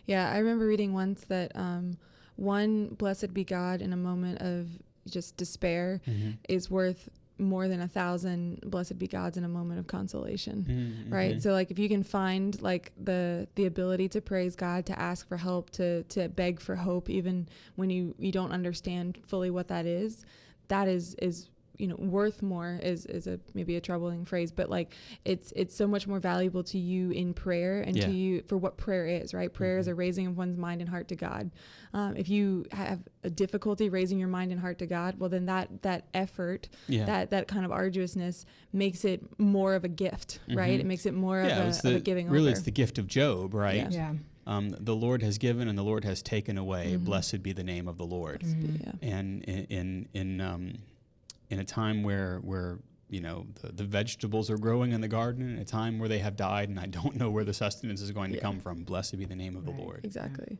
Yeah, I remember reading once that one blessed be God in a moment of just despair is worth more than 1,000 blessed be Gods in a moment of consolation, right? So like if you can find like the ability to praise God, to ask for help, to beg for hope, even when you don't understand fully what that is worth more is maybe a troubling phrase, but like it's so much more valuable to you in prayer and to you for what prayer is, right? Prayer is a raising of one's mind and heart to God. If you have a difficulty raising your mind and heart to God, well then that effort, that kind of arduousness makes it more of a gift, right? It makes it more of a giving really over. It's the gift of Job, right? Yeah. The Lord has given and the Lord has taken away. Blessed be the name of the Lord. And in a time where the vegetables are growing in the garden, in a time where they have died and I don't know where the sustenance is going to come from, blessed be the name of the Lord. Exactly.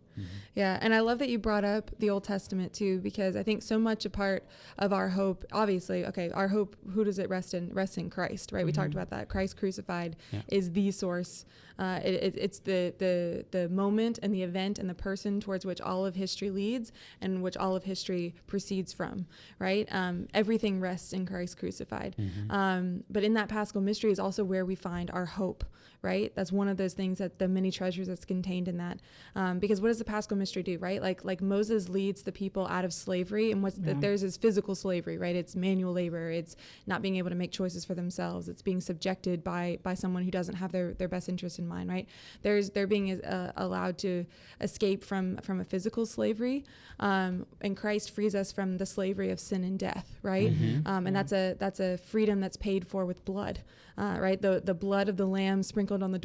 Yeah. And I love that you brought up the Old Testament too, because I think so much a part of our hope, obviously, our hope, who does it rest in? Rests in Christ, right? We talked about that. Christ crucified is the source. It's the moment and the event and the person towards which all of history leads and which all of history proceeds from, right? Everything rests in Christ crucified. But in that Paschal mystery is also where we find our hope, right? That's one of those things, that the many treasures that's contained in that. Because what does the Paschal mystery do, right? Like Moses leads the people out of slavery, and theirs is physical slavery, right? It's manual labor. It's not being able to make choices for themselves. It's being subjected by someone who doesn't have their best interest in mind, right? They're being allowed to escape from a physical slavery, and Christ frees us from the slavery of sin and death, right? And that's a freedom that's paid for with blood, right? The blood of the Lamb sprinkled on the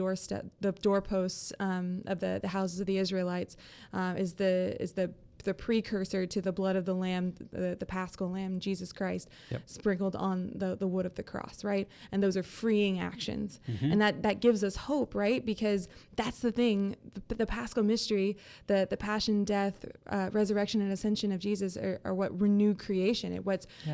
doorposts of the houses of the Israelites is the precursor to the blood of the Lamb, the Paschal Lamb, Jesus Christ, sprinkled on the wood of the cross, right? And those are freeing actions. And that gives us hope, right? Because that's the thing, the Paschal mystery, the passion, death, resurrection, and ascension of Jesus are what renew creation.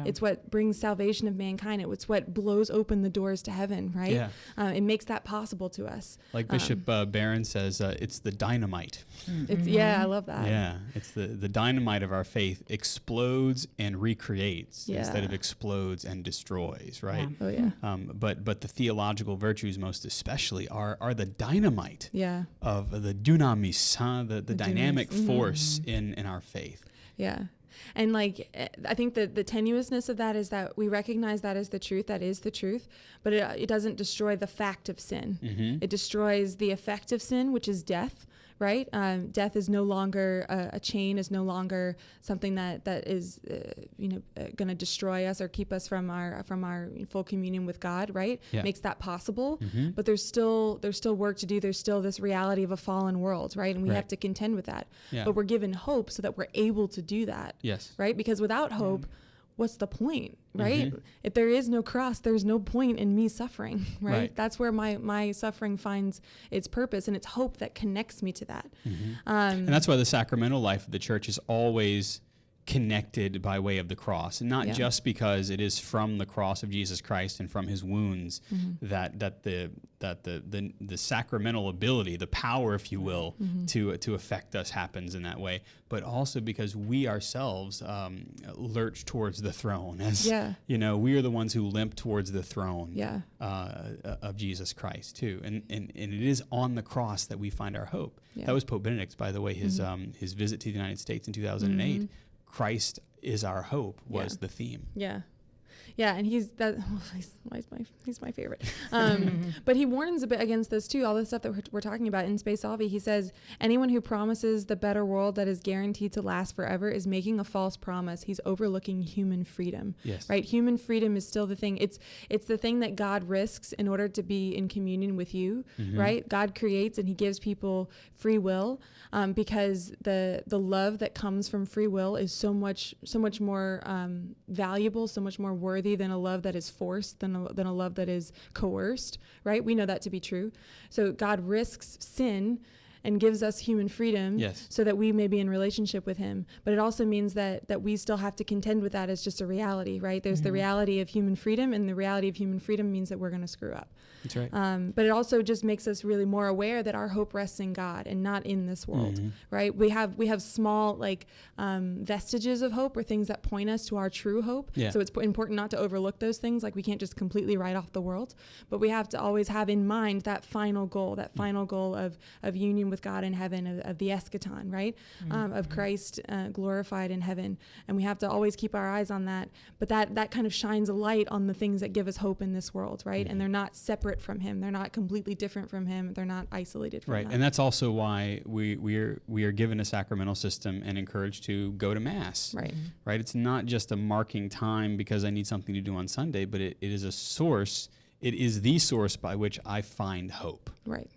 It's what brings salvation of mankind. It's what blows open the doors to heaven, right? It makes that possible to us. Like Bishop Barron says, it's the dynamite. I love that. Yeah, it's the dynamite of our faith explodes and recreates instead of explodes and destroys, right? But the theological virtues most especially are the dynamite of the dunamis, the dynamic force in our faith. Yeah. And like, I think that the tenuousness of that is that we recognize that is the truth, but it doesn't destroy the fact of sin. It destroys the effect of sin, which is death, right? Death is no longer a chain, is no longer something that is going to destroy us or keep us from our full communion with God, right? Makes that possible. But there's still work to do. There's still this reality of a fallen world, right? And we have to contend with that. But we're given hope so that we're able to do that. Right? Because without hope, what's the point, right? If there is no cross, there's no point in me suffering, right? That's where my suffering finds its purpose, and it's hope that connects me to that. And that's why the sacramental life of the church is always connected by way of the cross, and not just because it is from the cross of Jesus Christ and from his wounds that the sacramental ability, the power, if you will, to affect us happens in that way, but also because we ourselves lurch towards the throne, as we are the ones who limp towards the throne of Jesus Christ too, and it is on the cross that we find our hope. That was Pope Benedict's, by the way, his visit to the United States in 2008. Christ is our hope was the theme. And he's my favorite. But he warns a bit against this too, all the stuff that we're talking about in Spe Salvi. He says, anyone who promises the better world that is guaranteed to last forever is making a false promise. He's overlooking human freedom, right? Human freedom is still the thing. It's the thing that God risks in order to be in communion with you, right? God creates and he gives people free will, because the love that comes from free will is so much more valuable, so much more worthy than a love that is forced, than a love that is coerced, right? We know that to be true. So God risks sin and gives us human freedom so that we may be in relationship with him. But it also means that we still have to contend with that as just a reality, right? There's the reality of human freedom, and the reality of human freedom means that we're going to screw up. That's right. But it also just makes us really more aware that our hope rests in God and not in this world, right? We have small like vestiges of hope or things that point us to our true hope. Yeah. So it's important not to overlook those things. Like we can't just completely write off the world, but we have to always have in mind that final goal of union with God in heaven, of the eschaton, right? Of Christ glorified in heaven. And we have to always keep our eyes on that. But that kind of shines a light on the things that give us hope in this world, right? And they're not separate from him. They're not completely different from him. They're not isolated from that. And that's also why we are given a sacramental system and encouraged to go to Mass. Right. It's not just a marking time because I need something to do on Sunday, but it is a source. It is the source by which I find hope. Right.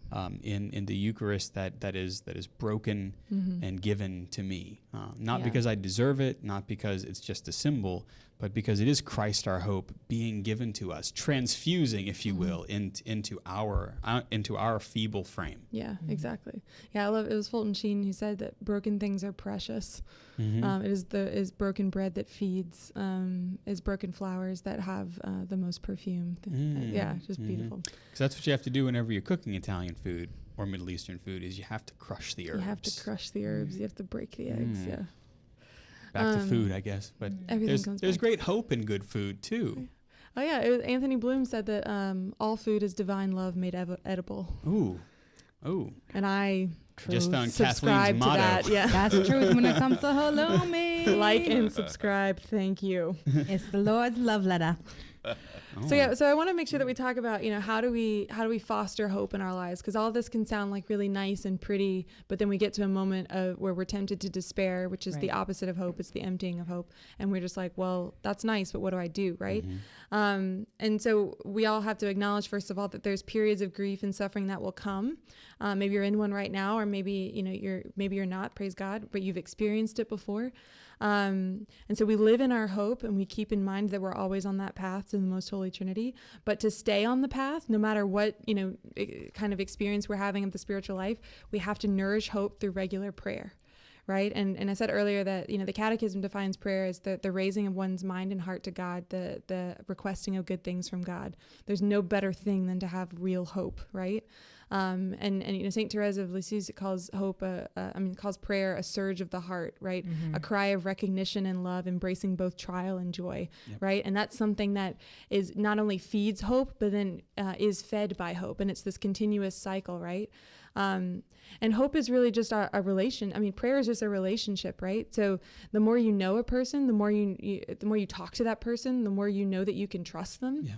In the Eucharist that is broken and given to me, not because I deserve it, not because it's just a symbol, but because it is Christ our hope being given to us, transfusing, if you will, into our feeble frame. Yeah, exactly. Yeah, I love it. Was Fulton Sheen who said that broken things are precious. It is broken bread that feeds, is broken flowers that have the most perfume. Yeah, just beautiful. Because that's what you have to do whenever you're cooking Italian food or Middle Eastern food, is you have to crush the herbs. You have to crush the herbs. You have to break the eggs. Yeah. Back to food, I guess. But there's great hope in good food too. Oh yeah, Anthony Bloom said that all food is divine love made edible. Ooh. And I just found subscribe Kathleen's to motto. that. Yeah, That's the truth when it comes to halloumi. Like and subscribe. Thank you. It's the Lord's love letter. So I want to make sure that we talk about, how do we foster hope in our lives? Because all this can sound like really nice and pretty, but then we get to a moment where we're tempted to despair, which is the opposite of hope. It's the emptying of hope, and we're just like, well, that's nice, but what do I do, right? And so we all have to acknowledge, first of all, that there's periods of grief and suffering that will come. Maybe you're in one right now, or maybe you're not. Praise God, but you've experienced it before. And so we live in our hope, and we keep in mind that we're always on that path to the most holy Trinity. But to stay on the path, no matter what, kind of experience we're having of the spiritual life, we have to nourish hope through regular prayer. Right. And I said earlier that, the Catechism defines prayer as the raising of one's mind and heart to God, the requesting of good things from God. There's no better thing than to have real hope. Right. And Saint Therese of Lisieux calls calls prayer a surge of the heart, right? A cry of recognition and love, embracing both trial and joy, right? And that's something that is not only feeds hope, but then is fed by hope, and it's this continuous cycle, right? And hope is really just a relation. Prayer is just a relationship, right? So the more you know a person, the more you talk to that person, the more you know that you can trust them. Yeah.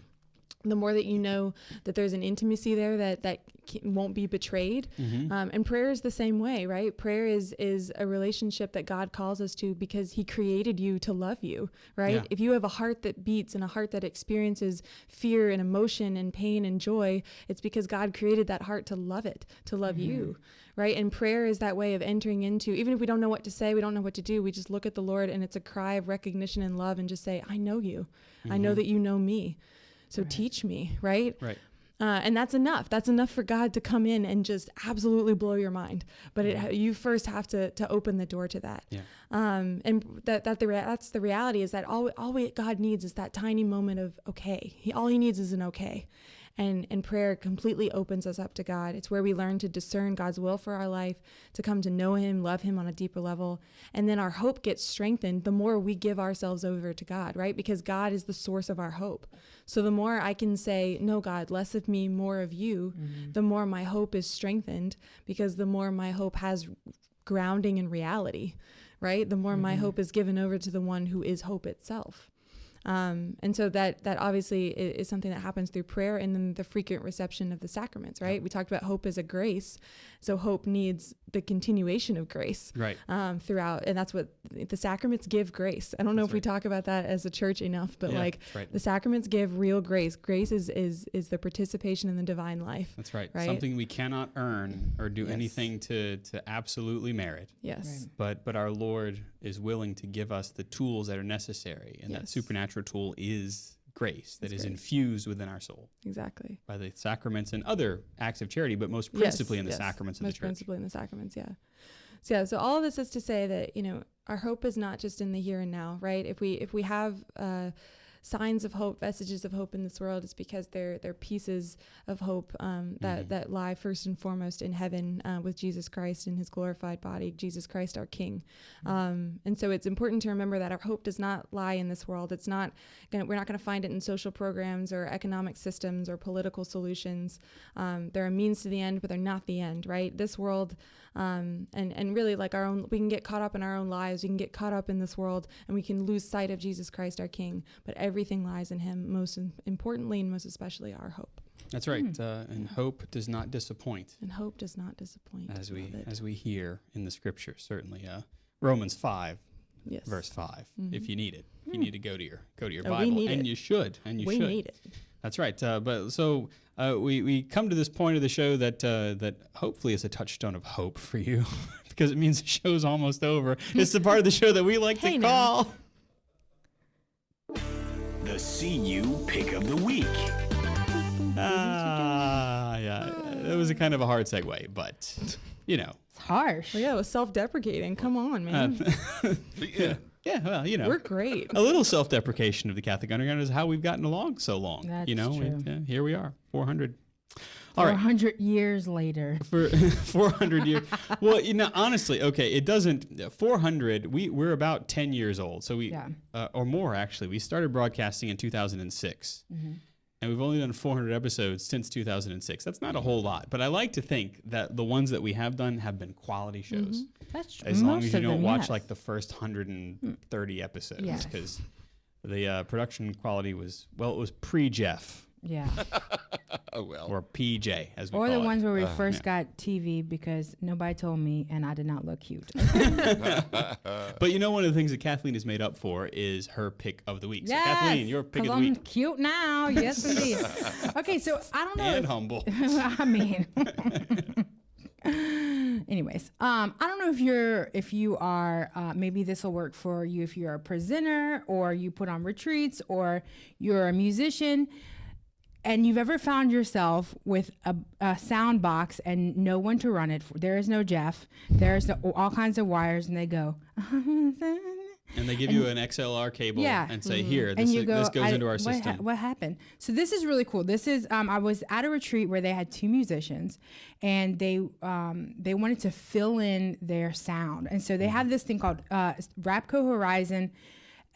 The more that you know that there's an intimacy there that won't be betrayed. And prayer is the same way, right? Prayer is a relationship that God calls us to because he created you to love you, right? Yeah. If you have a heart that beats and a heart that experiences fear and emotion and pain and joy, it's because God created that heart to love it, to love you, right? And prayer is that way of entering into, even if we don't know what to say, we don't know what to do, we just look at the Lord, and it's a cry of recognition and love, and just say, I know you. I know that you know me. So teach me, right? Right. And that's enough. That's enough for God to come in and just absolutely blow your mind. But you first have to open the door to that. Yeah. And that's the reality, is that all God needs is that tiny moment of okay. All he needs is an okay. And prayer completely opens us up to God. It's where we learn to discern God's will for our life, to come to know him, love him on a deeper level. And then our hope gets strengthened the more we give ourselves over to God, right? Because God is the source of our hope. So the more I can say, no, God, less of me, more of you, the more my hope is strengthened, because the more my hope has grounding in reality, right? The more my hope is given over to the one who is hope itself. And so that obviously is something that happens through prayer, and then the frequent reception of the sacraments, right? We talked about hope as a grace. So hope needs the continuation of grace, right? Throughout. And that's what the sacraments give, grace. I don't know if we talk about that as a church enough, but the sacraments give real grace. Grace is the participation in the divine life. That's right. Something we cannot earn or do anything to absolutely merit. Yes. But our Lord is willing to give us the tools that are necessary, and that supernatural tool is grace that is infused within our soul. Exactly. By the sacraments and other acts of charity, but most principally in the sacraments of the church. Most principally in the sacraments, So all of this is to say that, our hope is not just in the here and now, right? If we have signs of hope, vestiges of hope in this world, it's because they're pieces of hope that lie first and foremost in heaven with Jesus Christ in his glorified body, Jesus Christ our King. And so it's important to remember that our hope does not lie in this world. We're not going to find it in social programs or economic systems or political solutions. They're a means to the end, but they're not the end, right? This world, and really like we can get caught up in our own lives. We can get caught up in this world and we can lose sight of Jesus Christ, our King, but everything lies in him, most importantly and most especially our hope. That's right. And hope does not disappoint. And hope does not disappoint. As we hear in the scripture, certainly. Romans 5, verse 5, if you need it. You need to go to your Bible, and you should. We need it. That's right. But so we come to this point of the show that hopefully is a touchstone of hope for you, because it means the show's almost over. It's the part of the show that we like to call the CU Pick of the Week. Yeah, it was a kind of a hard segue, but It's harsh. Well, yeah, it was self-deprecating. Come on, man. Yeah, well, we're great. A little self-deprecation of the Catholic Underground is how we've gotten along so long. That's true. Here we are, 400. All right. 400 years later. For 400 years. Well, honestly, okay, it doesn't, 400, we're about 10 years old. So or more actually. We started broadcasting in 2006. And we've only done 400 episodes since 2006. That's not a whole lot, but I like to think that the ones that we have done have been quality shows. That's true. As long as you don't watch like the first 130 episodes, because the production quality was pre-Jeff. Yeah. Oh, well. Or PJ, as we call it. Or the ones where we first got TV because nobody told me and I did not look cute. But one of the things that Kathleen is made up for is her pick of the week. So Kathleen, your pick of the week. I'm cute now. Yes, indeed. Okay, so I don't know. And humble. I mean. Anyways, I don't know if you are, maybe this will work for you if you're a presenter or you put on retreats or you're a musician. And you've ever found yourself with a sound box and no one to run it for. There is no Jeff. There's all kinds of wires, and they go. And they give you an XLR cable and say, here, this goes into our system. What happened? So this is really cool. This is, I was at a retreat where they had two musicians, and they wanted to fill in their sound. And so they have this thing called Rapco Horizon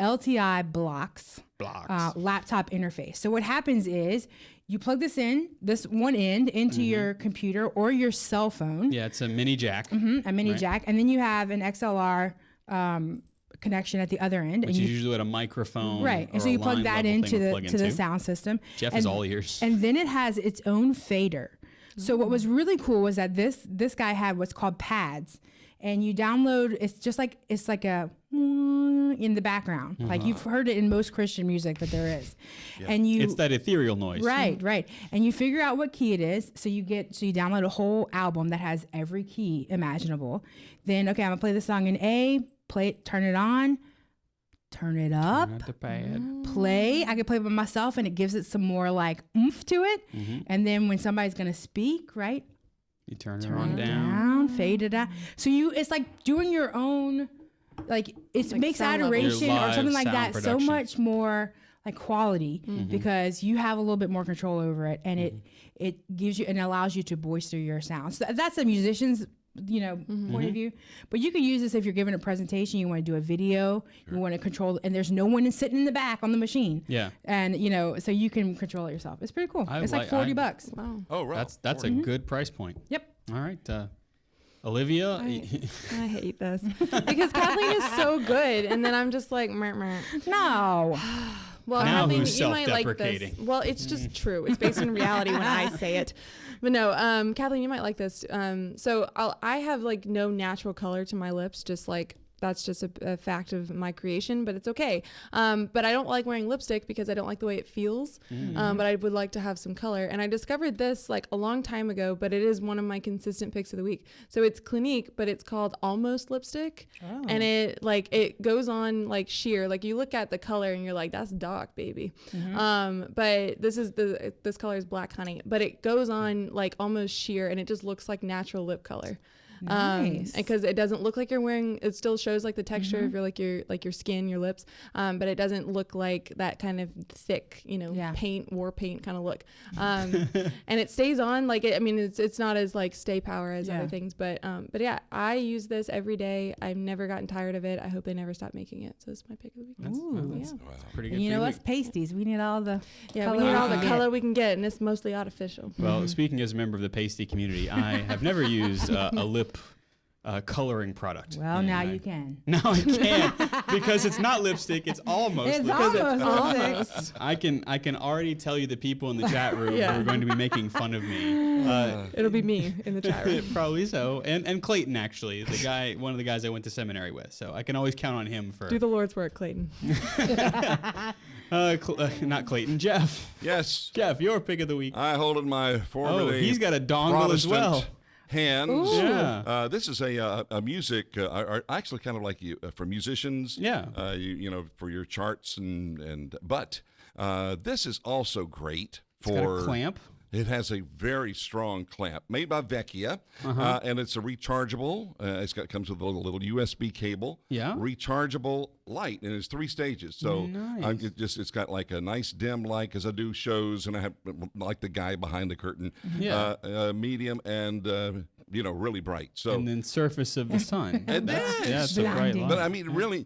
LTI blocks. Laptop interface. So what happens is you plug this one end into your computer or your cell phone. Yeah, it's a mini jack. A mini jack. And then you have an XLR connection at the other end. Which is usually at a microphone. Right. And so you plug that into the sound system. Jeff is all ears. And then it has its own fader. So what was really cool was that this guy had what's called pads. And you download, it's like a in the background. Like you've heard it in most Christian music that there is. Yeah. And it's that ethereal noise. Right. And you figure out what key it is. So you download a whole album that has every key imaginable. Then, okay, I'm gonna play the song in A, turn it on, turn it up, turn the pad. Play. I can play by myself and it gives it some more like oomph to it. And then when somebody's gonna speak, right? You turn it on down, fade it out. So it's like doing your own, like it makes adoration or something like that so much more like quality because you have a little bit more control over it, and it gives you and allows you to bolster your sound. So that's a musician's point of view. But you can use this if you're giving a presentation, you want to do a video, you want to control, and there's no one sitting in the back on the machine. Yeah. And so you can control it yourself. It's pretty cool. It's like $40. Wow. Oh, right. That's a good price point. Yep. All right. Olivia. I hate this because Kathleen is so good, and then I'm just like, meh. No. Well, now Kathleen, who's you might like this. self-deprecating? Well, it's just true. It's based on reality when I say it. But no, Kathleen, you might like this. So I have like no natural color to my lips, just like that's just a fact of my creation, but it's okay. But I don't like wearing lipstick because I don't like the way it feels. But I would like to have some color. And I discovered this like a long time ago, but it is one of my consistent picks of the week. So it's Clinique, but it's called Almost Lipstick. Oh. And it goes on like sheer. Like you look at the color and you're like, that's dark, baby. But this color is Black Honey, but it goes on like almost sheer and it just looks like natural lip color. Nice. Because it doesn't look like you're wearing. It still shows like the texture of your skin, your lips, but it doesn't look like that kind of thick, war paint kind of look. And it stays on like it's not as like stay power as other things, but yeah, I use this every day. I've never gotten tired of it. I hope they never stop making it. So it's my pick of the week. That's pretty good. You know, us pasties, we need all the color we need all we the can color get. we can get, and it's mostly artificial. Well, speaking as a member of the pasty community, I have never used a lip coloring product. Well, now you can. Now I can't because it's not lipstick. It's almost It's lipstick. almost. I can already tell you the people in the chat room who are going to be making fun of me. It'll be me in the chat room. Probably so. And Clayton, actually, one of the guys I went to seminary with. So I can always count on him for. Do the Lord's work, Clayton. Not Clayton, Jeff. Yes. Jeff, your pick of the week. I hold in my formerly He's got a dongle as well. Protestant hands. Ooh. Yeah. This is a music, actually kind of like for musicians. Yeah. For your charts but this is also great It's got a clamp. It has a very strong clamp made by Vecchia, and it's a rechargeable. Comes with a little USB cable. Yeah. Rechargeable light, and it's 3 stages. So Nice. it's got like a nice dim light because I do shows and I have like the guy behind the curtain. Yeah. Medium and really bright. So And then surface of the sun. That's a bright Blinding. light. but I mean, really,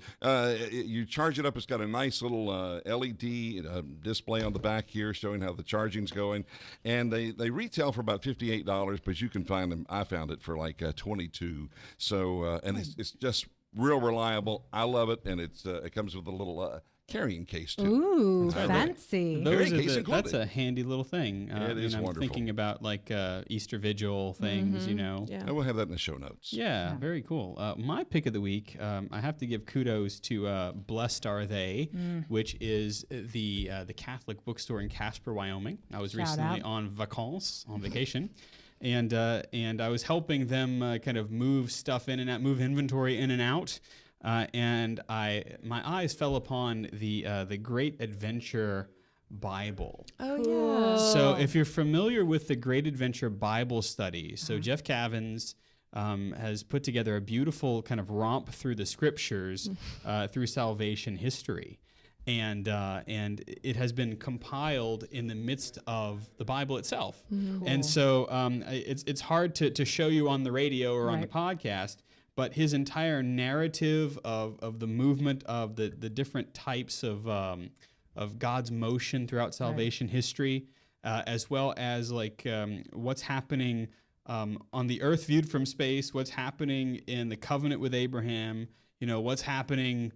you charge it up. It's got a nice little LED display on the back here showing how the charging's going. And they retail for about $58, but you can find them. I found it for like $22. So and it's just real reliable. I love it, and it comes with a little carrying case too. Ooh, That's right. fancy. Those Carrying case included. that's a handy little thing. It is I'm wonderful. thinking about like Easter Vigil things, Yeah. And we'll have that in the show notes. Yeah, very cool. My pick of the week, I have to give kudos to Blessed Are They, which is the Catholic bookstore in Casper, Wyoming. I was Shout recently out. on vacation, and I was helping them kind of move stuff in and out, move inventory in and out. And my eyes fell upon the Great Adventure Bible. Oh yeah. So if you're familiar with the Great Adventure Bible study, so Jeff Cavins has put together a beautiful kind of romp through the scriptures through salvation history. And it has been compiled in the midst of the Bible itself. Cool. And so it's hard to show you on the radio or on the podcast, but his entire narrative of the movement of the different types of God's motion throughout salvation history, as well as like what's happening on the earth viewed from space, what's happening in the covenant with Abraham, what's happening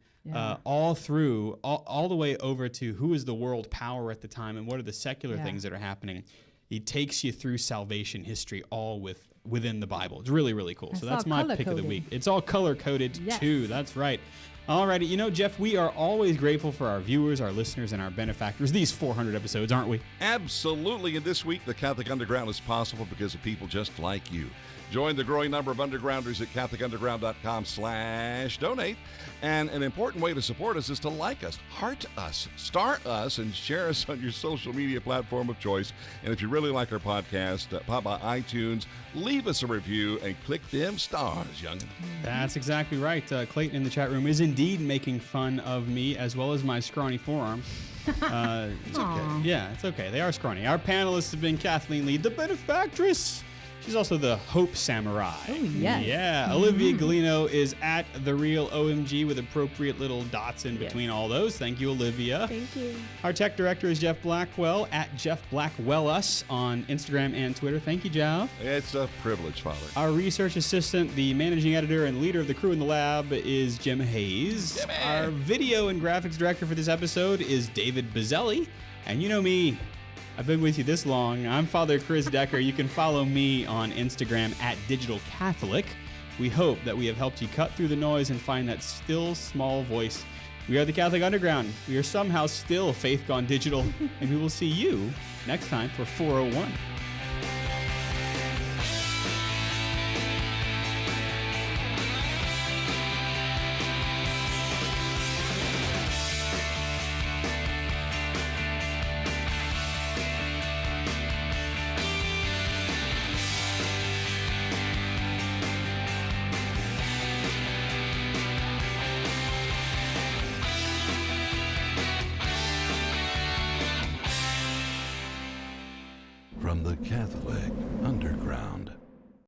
all through, all the way over to who is the world power at the time and what are the secular things that are happening. He takes you through salvation history all within the Bible. It's really, really cool. So that's all my pick of the color-coded. week. It's all color-coded Yes. too. That's right. Alrighty, Jeff, we are always grateful for our viewers, our listeners, and our benefactors. These 400 episodes, aren't we? Absolutely. And this week, the Catholic Underground is possible because of people just like you. Join the growing number of undergrounders at CatholicUnderground.com/donate. And an important way to support us is to like us, heart us, star us, and share us on your social media platform of choice. And if you really like our podcast, pop by iTunes, leave us a review, and click them stars, youngin'. That's exactly right. Clayton in the chat room is indeed making fun of me as well as my scrawny forearms. It's okay. Yeah, it's okay. They are scrawny. Our panelists have been Kathleen Lee, the benefactress. She's also the Hope Samurai. Oh, yes. Yeah. Olivia Gulino is at The Real OMG with appropriate little dots in between all those. Thank you, Olivia. Thank you. Our tech director is Jeff Blackwell at Jeff Blackwell Us on Instagram and Twitter. Thank you, Jeff. It's a privilege, Father. Our research assistant, the managing editor and leader of the crew in the lab is Jim Hayes. Jimmy. Our video and graphics director for this episode is David Bazzelli. And you know me, I've been with you this long. I'm Father Chris Decker. You can follow me on Instagram at Digital Catholic. We hope that we have helped you cut through the noise and find that still small voice. We are the Catholic Underground. We are somehow still faith gone digital, and we will see you next time for 401. from the Catholic Underground.